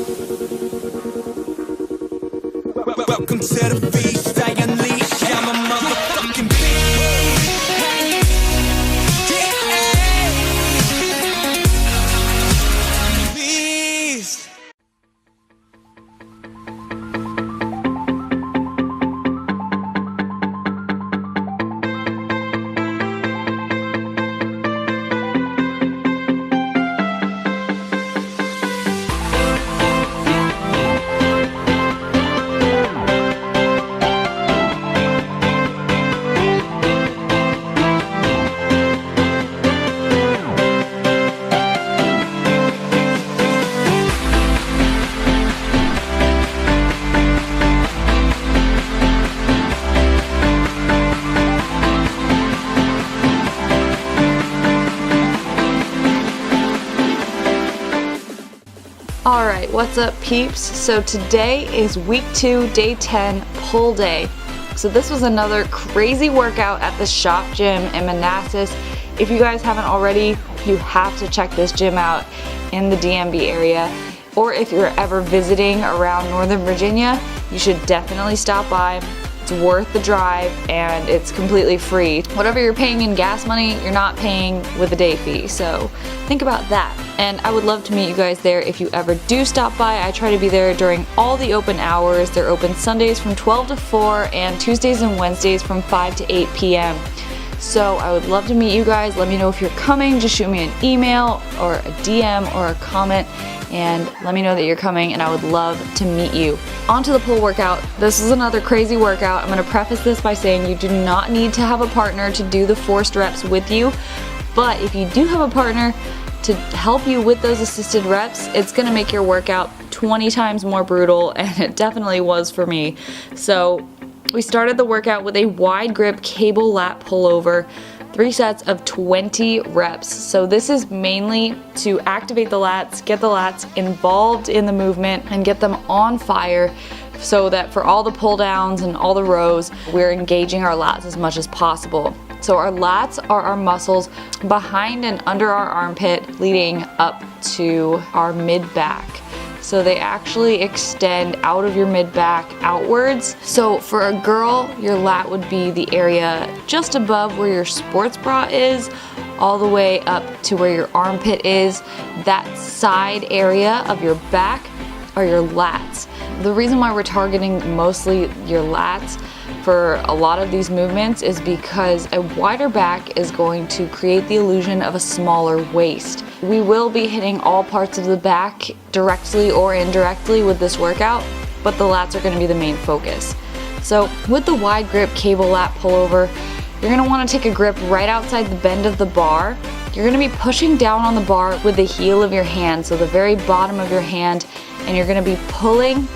Welcome to the beast, I unleash, I'm a motherfucking beast. Beast. Alright, what's up peeps? So today is week 2, day 10, pull day. So this was another crazy workout at the shop gym in Manassas. If you guys haven't already, you have to check this gym out in the DMV area. Or if you're ever visiting around Northern Virginia, you should definitely stop by. It's worth the drive and it's completely free. Whatever you're paying in gas money, you're not paying with a day fee. So think about that. And I would love to meet you guys there if you ever do stop by. I try to be there during all the open hours. They're open Sundays from 12 to 4 and Tuesdays and Wednesdays from 5 to 8 p.m. So I would love to meet you guys. Let me know if you're coming. Just shoot me an email or a DM or a comment and let me know that you're coming and I would love to meet you. On to the pull workout. This is another crazy workout. I'm going to preface this by saying you do not need to have a partner to do the forced reps with you, but if you do have a partner to help you with those assisted reps, it's going to make your workout 20 times more brutal, and it definitely was for me. So we started the workout with a wide grip cable lat pullover, 3 sets of 20 reps. So this is mainly to activate the lats, get the lats involved in the movement, and get them on fire so that for all the pull downs and all the rows, we're engaging our lats as much as possible. So our lats are our muscles behind and under our armpit leading up to our mid-back. So they actually extend out of your mid-back outwards. So for a girl, your lat would be the area just above where your sports bra is, all the way up to where your armpit is. That side area of your back are your lats. The reason why we're targeting mostly your lats for a lot of these movements is because a wider back is going to create the illusion of a smaller waist. We will be hitting all parts of the back directly or indirectly with this workout, but the lats are going to be the main focus. So with the wide grip cable lat pullover, you're going to want to take a grip right outside the bend of the bar. You're going to be pushing down on the bar with the heel of your hand, so the very bottom of your hand, and you're going to be pulling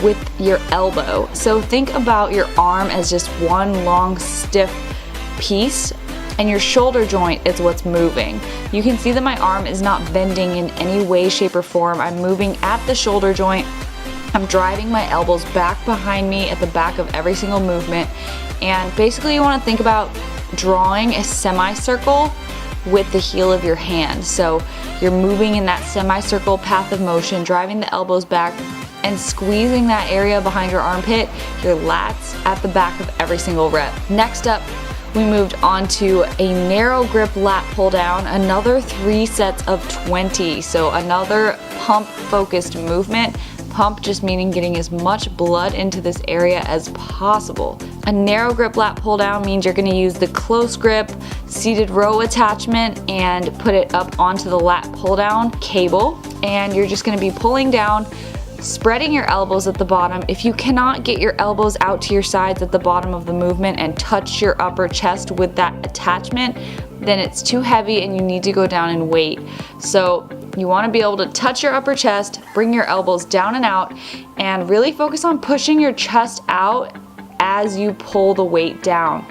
with your elbow. So think about your arm as just one long stiff piece and your shoulder joint is what's moving. You can see that my arm is not bending in any way, shape, or form. I'm moving at the shoulder joint. I'm driving my elbows back behind me at the back of every single movement. And basically you want to think about drawing a semicircle with the heel of your hand. So you're moving in that semicircle path of motion, driving the elbows back and squeezing that area behind your armpit, your lats at the back of every single rep. Next up, we moved on to a narrow grip lat pull down, another 3 sets of 20. So another pump focused movement. Pump just meaning getting as much blood into this area as possible. A narrow grip lat pull down means you're going to use the close grip seated row attachment and put it up onto the lat pull down cable, and you're just going to be pulling down, spreading your elbows at the bottom. If you cannot get your elbows out to your sides at the bottom of the movement and touch your upper chest with that attachment, then it's too heavy and you need to go down and weight. So you want to be able to touch your upper chest, bring your elbows down and out, and really focus on pushing your chest out as you pull the weight down.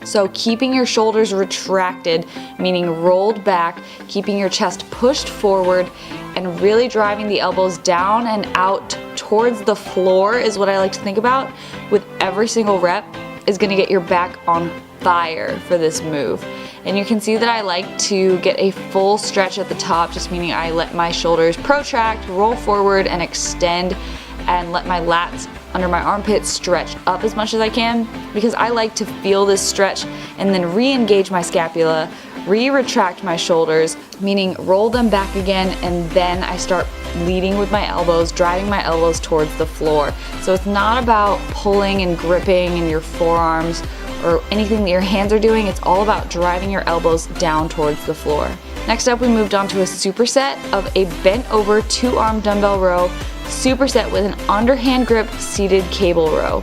So keeping your shoulders retracted, meaning rolled back, keeping your chest pushed forward, and really driving the elbows down and out towards the floor is what I like to think about with every single rep is going to get your back on fire for this move. And you can see that I like to get a full stretch at the top, just meaning I let my shoulders protract, roll forward, and extend, and let my lats under my armpits stretch up as much as I can, because I like to feel this stretch and then re-engage my scapula, retract my shoulders, meaning roll them back again, and then I start leading with my elbows, driving my elbows towards the floor. So it's not about pulling and gripping in your forearms or anything that your hands are doing. It's all about driving your elbows down towards the floor. Next up, we moved on to a superset of a bent over 2-arm dumbbell row, superset with an underhand grip seated cable row.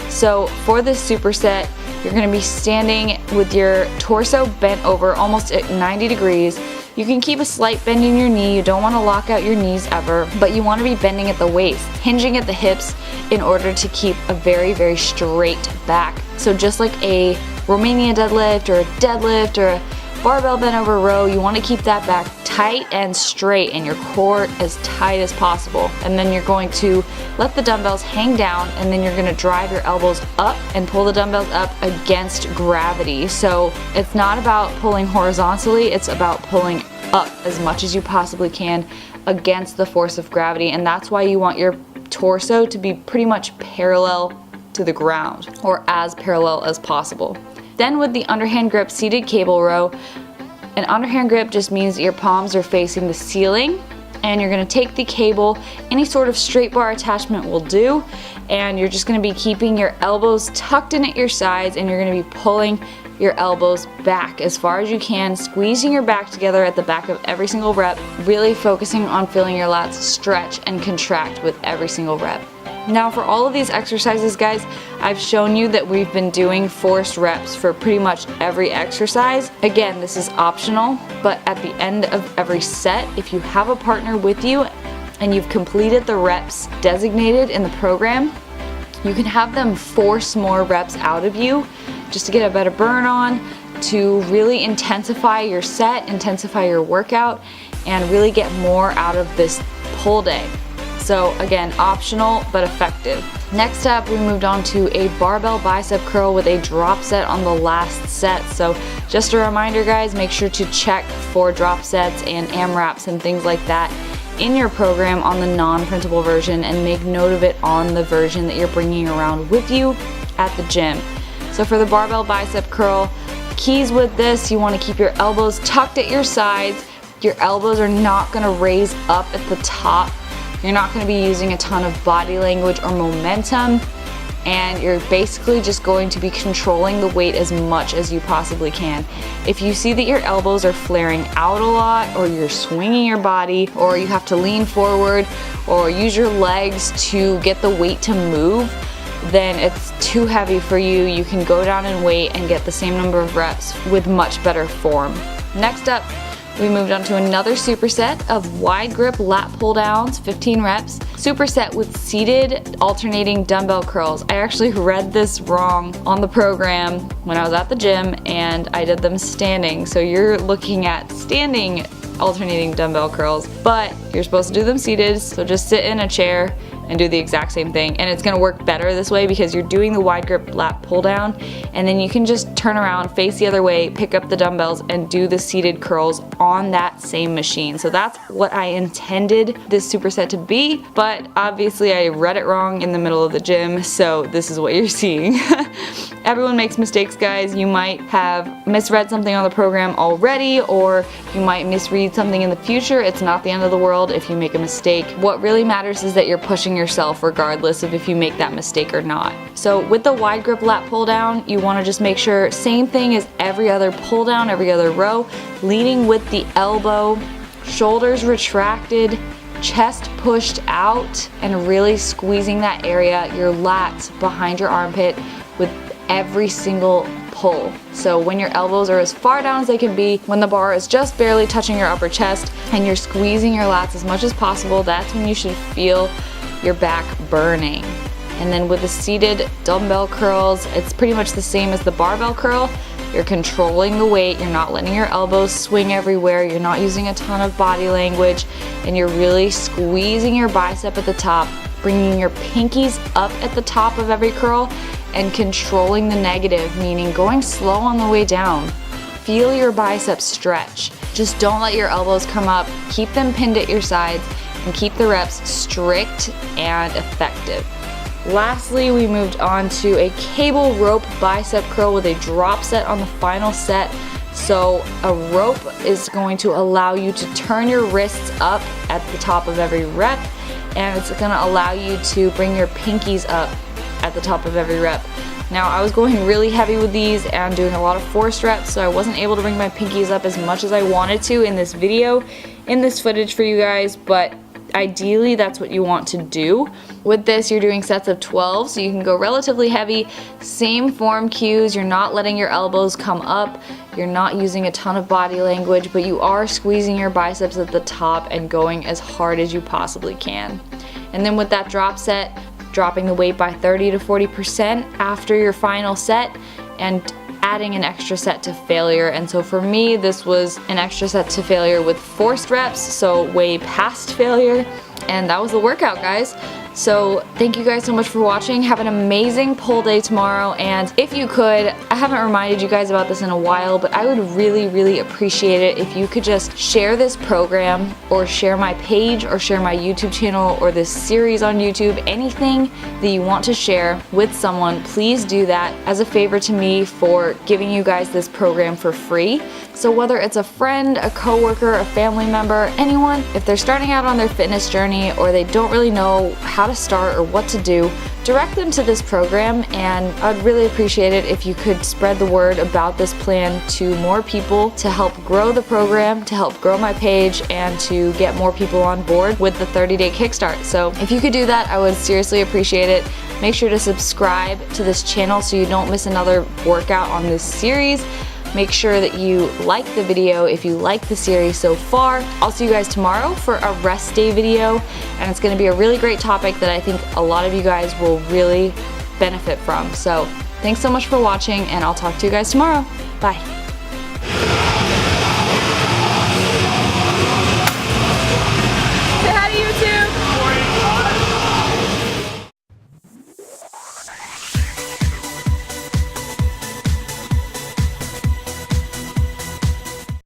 So for this superset, you're going to be standing with your torso bent over almost at 90 degrees. You can keep a slight bend in your knee. You don't want to lock out your knees ever, but you want to be bending at the waist, hinging at the hips in order to keep a very, very straight back. So just like a Romanian deadlift or a barbell bent over row, you want to keep that back tight and straight and your core as tight as possible. And then you're going to let the dumbbells hang down, and then you're going to drive your elbows up and pull the dumbbells up against gravity. So it's not about pulling horizontally, it's about pulling up as much as you possibly can against the force of gravity. And that's why you want your torso to be pretty much parallel to the ground, or as parallel as possible. Then with the underhand grip seated cable row, an underhand grip just means that your palms are facing the ceiling, and you're going to take the cable, any sort of straight bar attachment will do, and you're just going to be keeping your elbows tucked in at your sides, and you're going to be pulling your elbows back as far as you can, squeezing your back together at the back of every single rep, really focusing on feeling your lats stretch and contract with every single rep. Now for all of these exercises, guys, I've shown you that we've been doing forced reps for pretty much every exercise. Again, this is optional, but at the end of every set, if you have a partner with you and you've completed the reps designated in the program, you can have them force more reps out of you just to get a better burn on, to really intensify your set, intensify your workout, and really get more out of this pull day. So again, optional but effective. Next up, we moved on to a barbell bicep curl with a drop set on the last set. So just a reminder, guys, make sure to check for drop sets and AMRAPs and things like that in your program on the non-printable version, and make note of it on the version that you're bringing around with you at the gym. So for the barbell bicep curl, keys with this, you want to keep your elbows tucked at your sides. Your elbows are not going to raise up at the top. You're not going to be using a ton of body language or momentum, and you're basically just going to be controlling the weight as much as you possibly can. If you see that your elbows are flaring out a lot, or you're swinging your body, or you have to lean forward or use your legs to get the weight to move, then it's too heavy for you. You can go down in weight and get the same number of reps with much better form. Next up, we moved on to another superset of wide grip lat pull downs, 15 reps, superset with seated alternating dumbbell curls. I actually read this wrong on the program when I was at the gym, and I did them standing. So you're looking at standing alternating dumbbell curls, but you're supposed to do them seated. So just sit in a chair and do the exact same thing, and it's going to work better this way because you're doing the wide grip lat pull down, and then you can just turn around, face the other way, pick up the dumbbells, and do the seated curls on that same machine. So that's what I intended this superset to be, but obviously I read it wrong in the middle of the gym, so this is what you're seeing. Everyone makes mistakes, guys. You might have misread something on the program already, or you might misread something in the future. It's not the end of the world if you make a mistake. What really matters is that you're pushing yourself regardless of if you make that mistake or not. So with the wide grip lat pull down, you want to just make sure, same thing as every other pull down, every other row, leaning with the elbow, shoulders retracted, chest pushed out, and really squeezing that area, your lats behind your armpit with every single pull. So when your elbows are as far down as they can be, when the bar is just barely touching your upper chest, and you're squeezing your lats as much as possible, that's when you should feel your back burning. And then with the seated dumbbell curls, it's pretty much the same as the barbell curl. You're controlling the weight, you're not letting your elbows swing everywhere, you're not using a ton of body language, and you're really squeezing your bicep at the top, bringing your pinkies up at the top of every curl, and controlling the negative, meaning going slow on the way down. feel your biceps stretch. Just don't let your elbows come up. Keep them pinned at your sides and keep the reps strict and effective. Lastly, we moved on to a cable rope bicep curl with a drop set on the final set. So a rope is going to allow you to turn your wrists up at the top of every rep, and it's going to allow you to bring your pinkies up at the top of every rep. Now, I was going really heavy with these and doing a lot of forced reps, so I wasn't able to bring my pinkies up as much as I wanted to in this video, in this footage for you guys, but ideally that's what you want to do. With this, you're doing sets of 12, so you can go relatively heavy. Same form cues, you're not letting your elbows come up, you're not using a ton of body language, but you are squeezing your biceps at the top and going as hard as you possibly can. And then with that drop set, dropping the weight by 30 to 40% after your final set and adding an extra set to failure. And so for me, this was an extra set to failure with forced reps, so way past failure. And that was the workout, guys. So thank you guys so much for watching. Have an amazing pull day tomorrow, and if you could, I haven't reminded you guys about this in a while, but I would really appreciate it if you could just share this program or share my page or share my YouTube channel or this series on YouTube. Anything that you want to share with someone, please do that as a favor to me for giving you guys this program for free. So whether it's a friend, a coworker, a family member, anyone, if they're starting out on their fitness journey or they don't really know how to start or what to do, direct them to this program, and I'd really appreciate it if you could spread the word about this plan to more people to help grow the program, to help grow my page, and to get more people on board with the 30-day kickstart. So if you could do that, I would seriously appreciate it. Make sure to subscribe to this channel so you don't miss another workout on this series. Make sure that you like the video if you like the series so far. I'll see you guys tomorrow for a rest day video, and it's gonna be a really great topic that I think a lot of you guys will really benefit from. So thanks so much for watching, and I'll talk to you guys tomorrow. Bye.